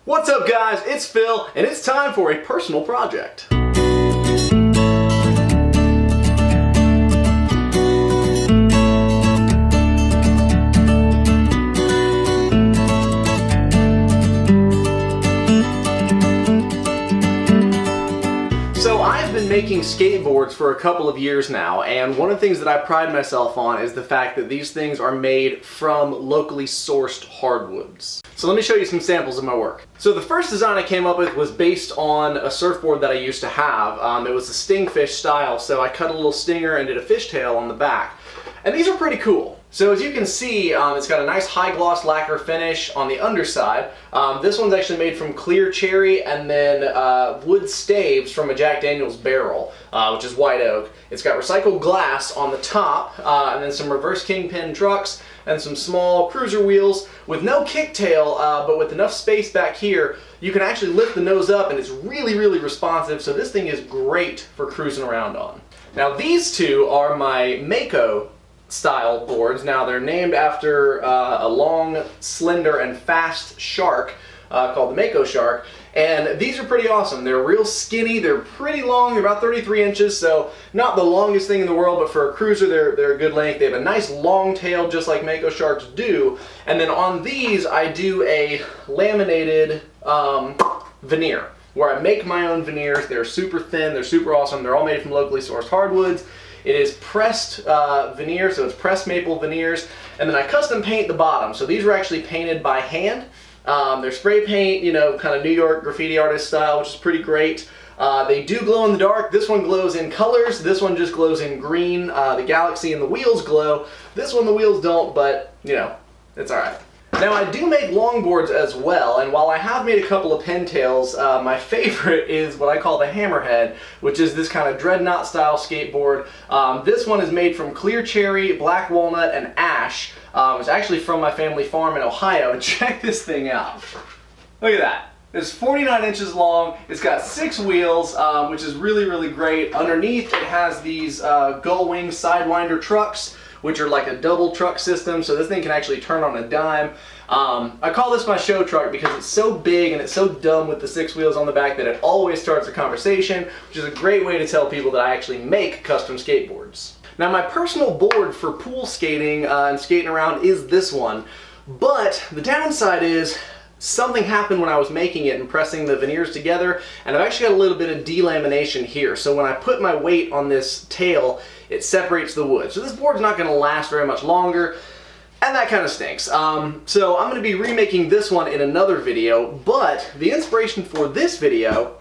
What's up guys, it's Phil, and it's time for a personal project. So I've been making skateboards for a couple of years now, and one of the things that I pride myself on is the fact that these things are made from locally sourced hardwoods. So let me show you some samples of my work. So the first design I came up with was based on a surfboard that I used to have. It was a StingFish style, so I cut a little stinger and did a fishtail on the back. And these are pretty cool. So as you can see, it's got a nice high gloss lacquer finish on the underside. This one's actually made from clear cherry and then wood staves from a Jack Daniel's barrel, which is white oak. It's got recycled glass on the top, and then some reverse kingpin trucks and some small cruiser wheels with no kicktail, but with enough space back here, you can actually lift the nose up and it's really, really responsive, so this thing is great for cruising around on. Now these two are my Mako style boards. Now they're named after a long, slender, and fast shark called the Mako shark, and these are pretty awesome. They're real skinny, they're pretty long, they're about 33 inches, so not the longest thing in the world, but for a cruiser they're a good length. They have a nice long tail just like Mako sharks do, and then on these I do a laminated veneer where I make my own veneers. They're super thin, they're super awesome, they're all made from locally sourced hardwoods. It is pressed veneer, so it's pressed maple veneers, and then I custom paint the bottom. So these were actually painted by hand. They're spray paint, you know, kind of New York graffiti artist style, which is pretty great. They do glow in the dark. This one glows in colors. This one just glows in green. The galaxy and the wheels glow. This one the wheels don't, but, you know, it's alright. Now I do make longboards as well, and while I have made a couple of pintails, my favorite is what I call the hammerhead, which is this kind of dreadnought style skateboard. This one is made from clear cherry, black walnut, and ash. It's actually from my family farm in Ohio, and check this thing out. Look at that. It's 49 inches long, it's got 6 wheels, which is really, really great. Underneath it has these gull wing sidewinder trucks, which are like a double truck system, so this thing can actually turn on a dime. I call this my show truck because it's so big and it's so dumb with the 6 wheels on the back that it always starts a conversation, which is a great way to tell people that I actually make custom skateboards. Now my personal board for pool skating and skating around is this one, but the downside is something happened when I was making it and pressing the veneers together, and I've actually got a little bit of delamination here. So when I put my weight on this tail, it separates the wood. So this board's not going to last very much longer, and that kind of stinks. So I'm going to be remaking this one in another video, but the inspiration for this video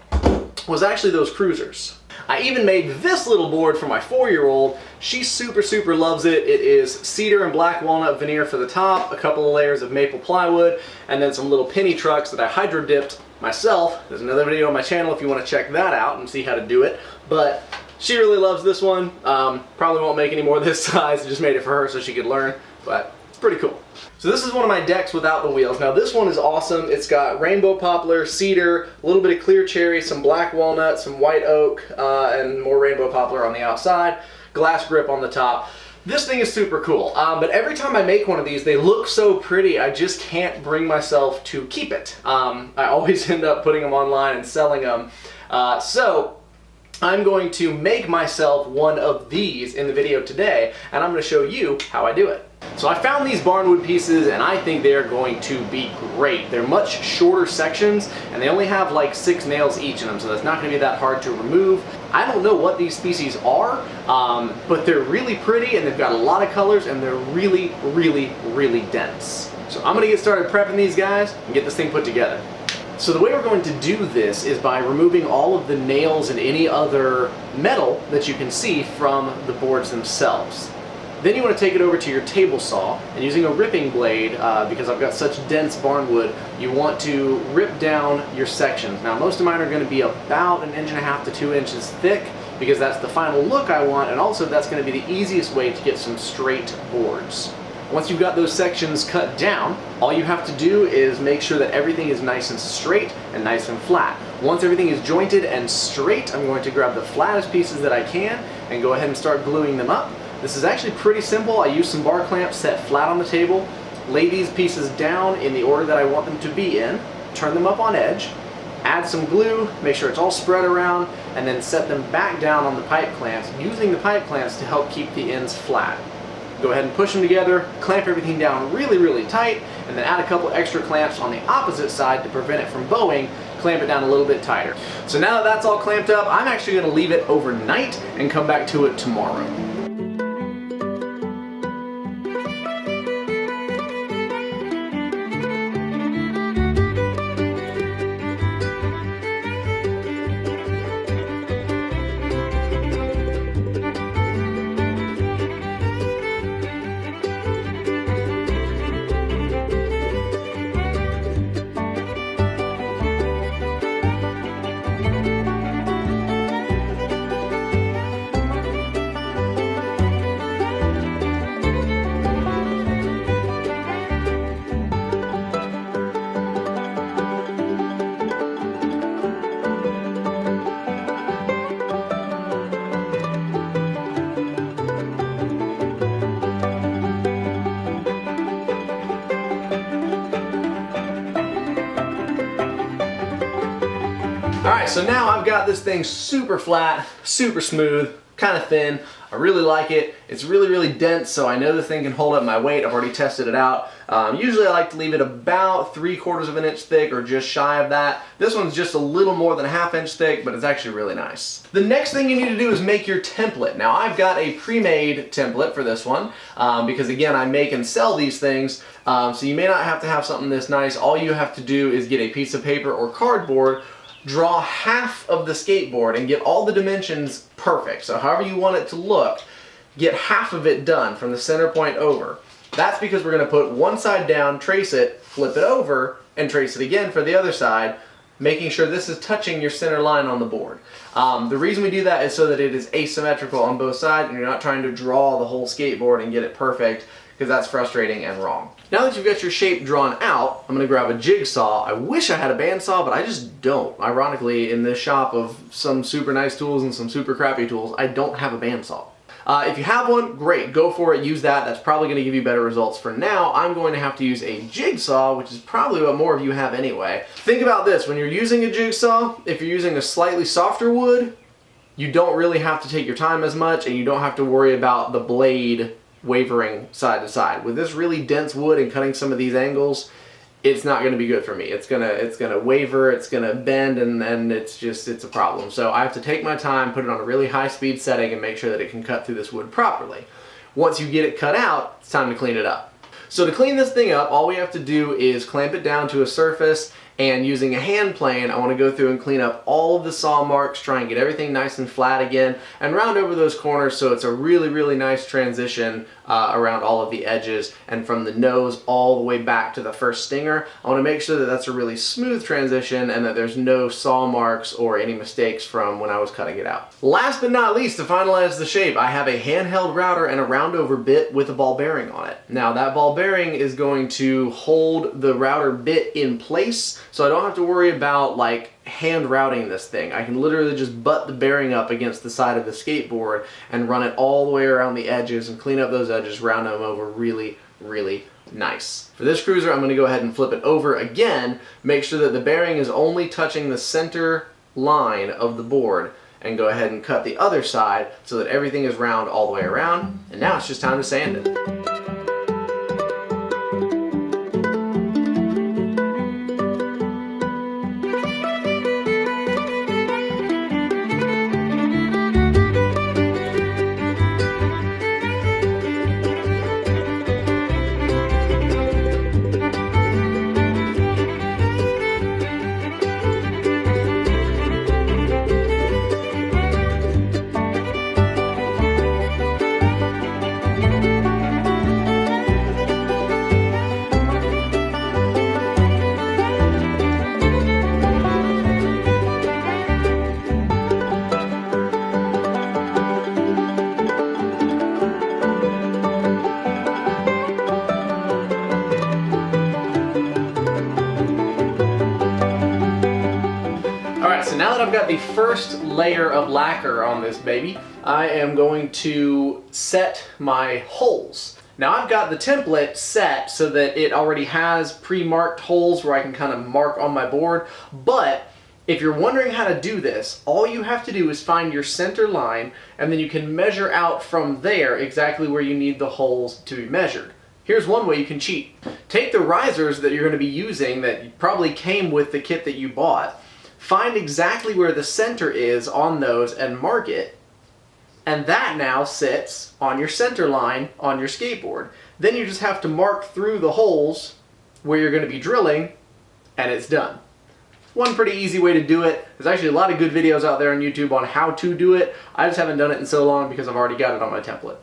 was actually those cruisers. I even made this little board for my 4-year-old. She super, super loves it. It is cedar and black walnut veneer for the top, a couple of layers of maple plywood, and then some little penny trucks that I hydro dipped myself. There's another video on my channel if you want to check that out and see how to do it. But she really loves this one. Probably won't make any more this size. I just made it for her so she could learn, but it's pretty cool. So this is one of my decks without the wheels. Now this one is awesome. It's got rainbow poplar, cedar, a little bit of clear cherry, some black walnut, some white oak, and more rainbow poplar on the outside, glass grip on the top. This thing is super cool, but every time I make one of these, they look so pretty, I just can't bring myself to keep it. I always end up putting them online and selling them. So I'm going to make myself one of these in the video today, and I'm going to show you how I do it. So I found these Barnwood pieces and I think they're going to be great. They're much shorter sections and they only have like 6 nails each in them, so that's not going to be that hard to remove. I don't know what these species are, but they're really pretty and they've got a lot of colors and they're really, really, really dense. So I'm going to get started prepping these guys and get this thing put together. So the way we're going to do this is by removing all of the nails and any other metal that you can see from the boards themselves. Then you want to take it over to your table saw, and using a ripping blade, because I've got such dense barnwood, you want to rip down your sections. Now most of mine are going to be about 1.5 to 2 inches thick, because that's the final look I want, and also that's going to be the easiest way to get some straight boards. Once you've got those sections cut down, all you have to do is make sure that everything is nice and straight and nice and flat. Once everything is jointed and straight, I'm going to grab the flattest pieces that I can and go ahead and start gluing them up. This is actually pretty simple. I use some bar clamps set flat on the table, lay these pieces down in the order that I want them to be in, turn them up on edge, add some glue, make sure it's all spread around, and then set them back down on the pipe clamps, using the pipe clamps to help keep the ends flat. Go ahead and push them together, clamp everything down really, really tight, and then add a couple extra clamps on the opposite side to prevent it from bowing, clamp it down a little bit tighter. So now that that's all clamped up, I'm actually going to leave it overnight and come back to it tomorrow. Alright, so now I've got this thing super flat, super smooth, kind of thin. I really like it. It's really, really dense, so I know the thing can hold up my weight. I've already tested it out. Usually I like to leave it about 3/4 of an inch thick or just shy of that. This one's just a little more than a 1/2 inch thick, but it's actually really nice. The next thing you need to do is make your template. Now I've got a pre-made template for this one because again I make and sell these things, so you may not have to have something this nice. All you have to do is get a piece of paper or cardboard, draw half of the skateboard and get all the dimensions perfect. So however you want it to look, get half of it done from the center point over. That's because we're going to put one side down, trace it, flip it over, and trace it again for the other side, making sure this is touching your center line on the board. The reason we do that is so that it is asymmetrical on both sides and you're not trying to draw the whole skateboard and get it perfect, because that's frustrating and wrong. Now that you've got your shape drawn out, I'm going to grab a jigsaw. I wish I had a bandsaw, but I just don't. Ironically, in this shop of some super nice tools and some super crappy tools, I don't have a bandsaw. If you have one, great, go for it, use that. That's probably going to give you better results. For now, I'm going to have to use a jigsaw, which is probably what more of you have anyway. Think about this, when you're using a jigsaw, if you're using a slightly softer wood, you don't really have to take your time as much and you don't have to worry about the blade wavering side to side. With this really dense wood and cutting some of these angles, it's not going to be good for me. It's gonna waver, it's gonna bend, and it's a problem. So I have to take my time, put it on a really high speed setting, and make sure that it can cut through this wood properly. Once you get it cut out, it's time to clean it up. So to clean this thing up, all we have to do is clamp it down to a surface, and using a hand plane, I want to go through and clean up all of the saw marks, try and get everything nice and flat again, and round over those corners so it's a really, really nice transition around all of the edges, and from the nose all the way back to the first stinger. I want to make sure that that's a really smooth transition and that there's no saw marks or any mistakes from when I was cutting it out. Last but not least, to finalize the shape, I have a handheld router and a roundover bit with a ball bearing on it. Now that ball bearing is going to hold the router bit in place, so I don't have to worry about like hand routing this thing. I can literally just butt the bearing up against the side of the skateboard and run it all the way around the edges and clean up those edges, round them over really, really nice. For this cruiser, I'm going to go ahead and flip it over again, make sure that the bearing is only touching the center line of the board, and go ahead and cut the other side so that everything is round all the way around. And now it's just time to sand it. So now that I've got the first layer of lacquer on this baby, I am going to set my holes. Now I've got the template set so that it already has pre-marked holes where I can kind of mark on my board, but if you're wondering how to do this, all you have to do is find your center line, and then you can measure out from there exactly where you need the holes to be measured. Here's one way you can cheat. Take the risers that you're going to be using that probably came with the kit that you bought, find exactly where the center is on those and mark it, and that now sits on your center line on your skateboard. Then you just have to mark through the holes where you're going to be drilling, and it's done. One pretty easy way to do it. There's actually a lot of good videos out there on YouTube on how to do it. I just haven't done it in so long because I've already got it on my template.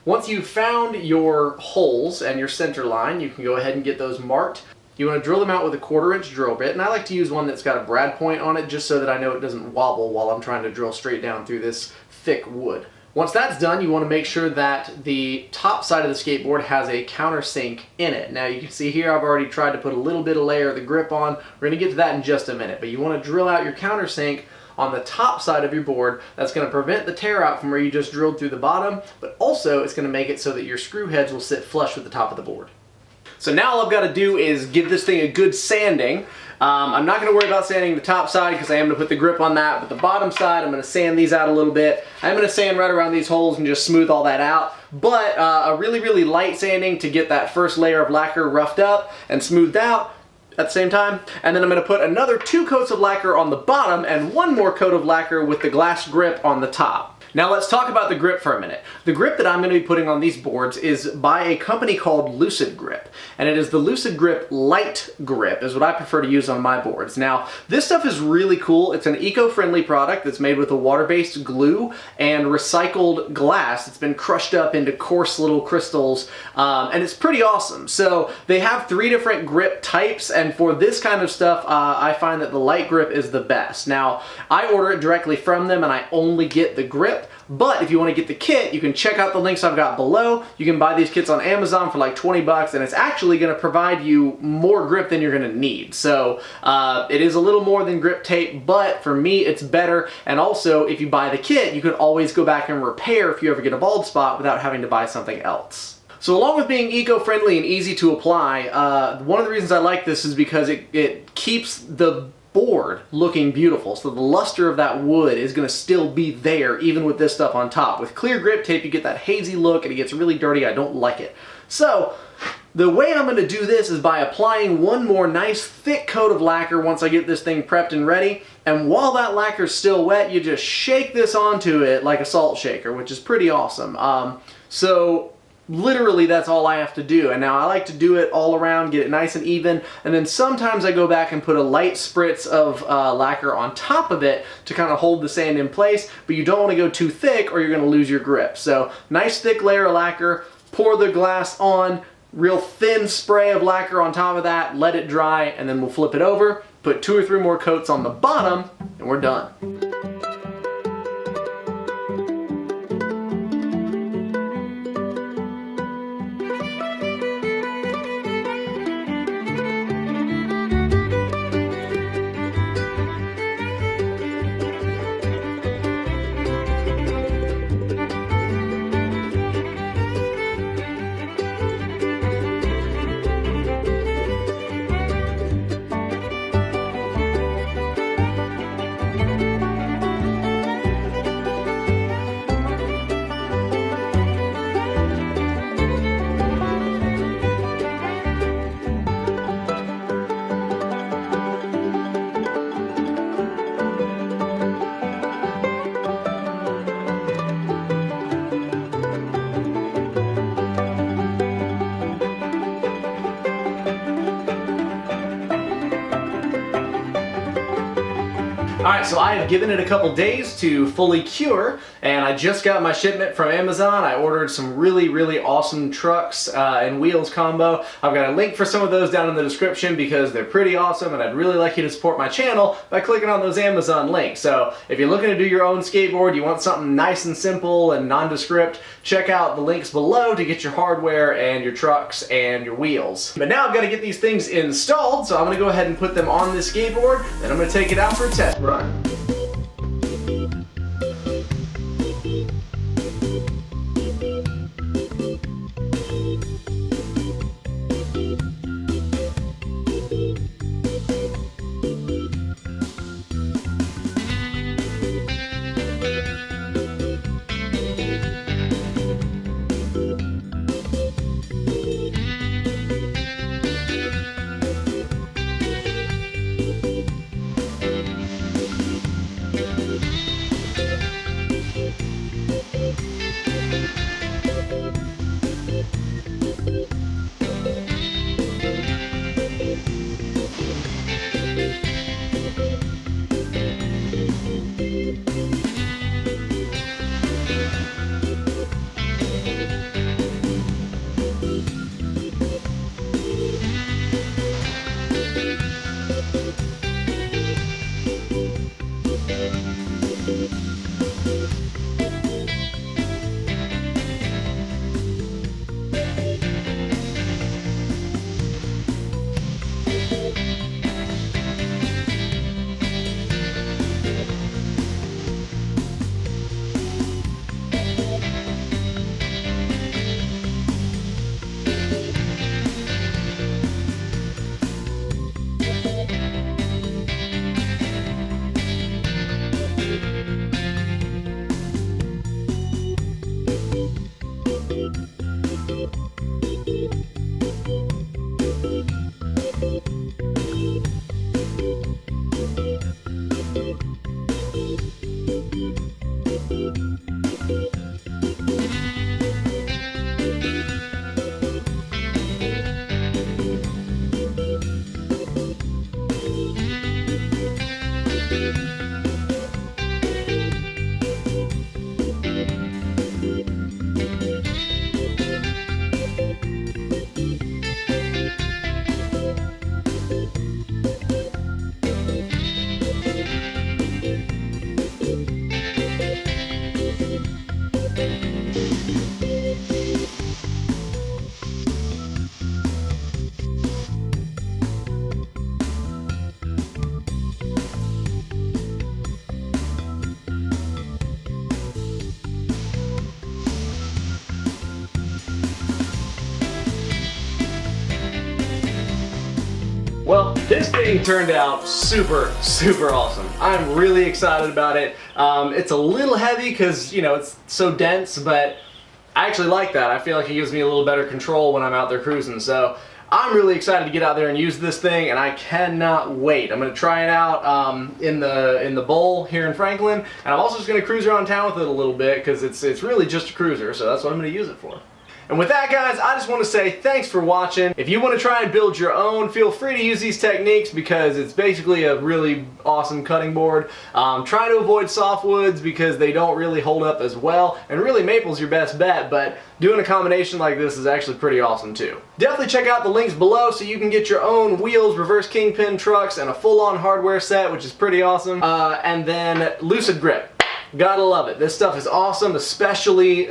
Once you've found your holes and your center line, you can go ahead and get those marked. You want to drill them out with a 1/4-inch drill bit, and I like to use one that's got a brad point on it just so that I know it doesn't wobble while I'm trying to drill straight down through this thick wood. Once that's done, you want to make sure that the top side of the skateboard has a countersink in it. Now you can see here I've already tried to put a little bit of layer of the grip on. We're going to get to that in just a minute, but you want to drill out your countersink on the top side of your board. That's going to prevent the tear out from where you just drilled through the bottom, but also it's going to make it so that your screw heads will sit flush with the top of the board. So now all I've got to do is give this thing a good sanding. I'm not going to worry about sanding the top side because I am going to put the grip on that, but the bottom side I'm going to sand these out a little bit. I'm going to sand right around these holes and just smooth all that out, but a really light sanding to get that first layer of lacquer roughed up and smoothed out at the same time. And then I'm going to put another 2 coats of lacquer on the bottom and 1 more coat of lacquer with the glass grip on the top. Now let's talk about the grip for a minute. The grip that I'm going to be putting on these boards is by a company called Lucid Grip, and it is the Lucid Grip Light Grip is what I prefer to use on my boards. Now this stuff is really cool. It's an eco-friendly product that's made with a water-based glue and recycled glass. It's been crushed up into coarse little crystals, and it's pretty awesome. So they have 3 different grip types, and for this kind of stuff I find that the light grip is the best. Now I order it directly from them and I only get the grip. But if you want to get the kit, you can check out the links I've got below. You can buy these kits on Amazon for like 20 bucks, and it's actually going to provide you more grip than you're going to need. So it is a little more than grip tape, but for me it's better. And also, if you buy the kit, you can always go back and repair if you ever get a bald spot without having to buy something else. So along with being eco-friendly and easy to apply, one of the reasons I like this is because it keeps the board looking beautiful. So the luster of that wood is going to still be there even with this stuff on top. With clear grip tape you get that hazy look and it gets really dirty. I don't like it. So the way I'm going to do this is by applying 1 more nice thick coat of lacquer once I get this thing prepped and ready. And while that lacquer is still wet, you just shake this onto it like a salt shaker, which is pretty awesome. So literally that's all I have to do. And now I like to do it all around, get it nice and even, and then sometimes I go back and put a light spritz of lacquer on top of it to kind of hold the sand in place, but you don't want to go too thick or you're going to lose your grip. So nice thick layer of lacquer, pour the glass on, real thin spray of lacquer on top of that, let it dry, and then we'll flip it over, put 2 or 3 more coats on the bottom, and we're done. Alright, so I have given it a couple days to fully cure, and I just got my shipment from Amazon. I ordered some really awesome trucks and wheels combo. I've got a link for some of those down in the description because they're pretty awesome, and I'd really like you to support my channel by clicking on those Amazon links. So if you're looking to do your own skateboard, you want something nice and simple and nondescript, check out the links below to get your hardware and your trucks and your wheels. But now I've got to get these things installed, so I'm going to go ahead and put them on this skateboard, then I'm going to take it out for a test run. This thing turned out super awesome. I'm really excited about it. It's a little heavy because, you know, it's so dense, but I actually like that. I feel like it gives me a little better control when I'm out there cruising. So I'm really excited to get out there and use this thing, and I cannot wait. I'm going to try it out in the bowl here in Franklin, and I'm also just going to cruise around town with it a little bit because it's really just a cruiser, so that's what I'm going to use it for. And with that, guys, I just want to say thanks for watching. If you want to try and build your own, feel free to use these techniques because it's basically a really awesome cutting board. Try to avoid softwoods because they don't really hold up as well, and really maple's your best bet, but doing a combination like this is actually pretty awesome too. Definitely check out the links below so you can get your own wheels, reverse kingpin trucks, and a full-on hardware set, which is pretty awesome. And then Lucid Grip. Gotta love it. This stuff is awesome, especially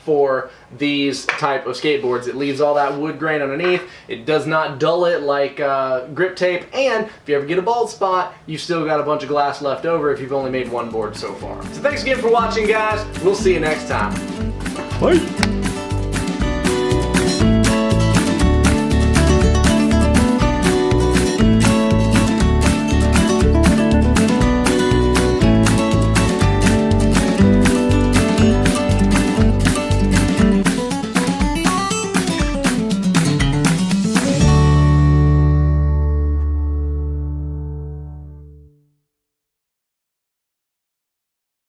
for these type of skateboards. It leaves all that wood grain underneath. It does not dull it like grip tape, and if you ever get a bald spot, you've still got a bunch of glass left over if you've only made one board so far. So thanks again for watching, guys. We'll see you next time. Bye.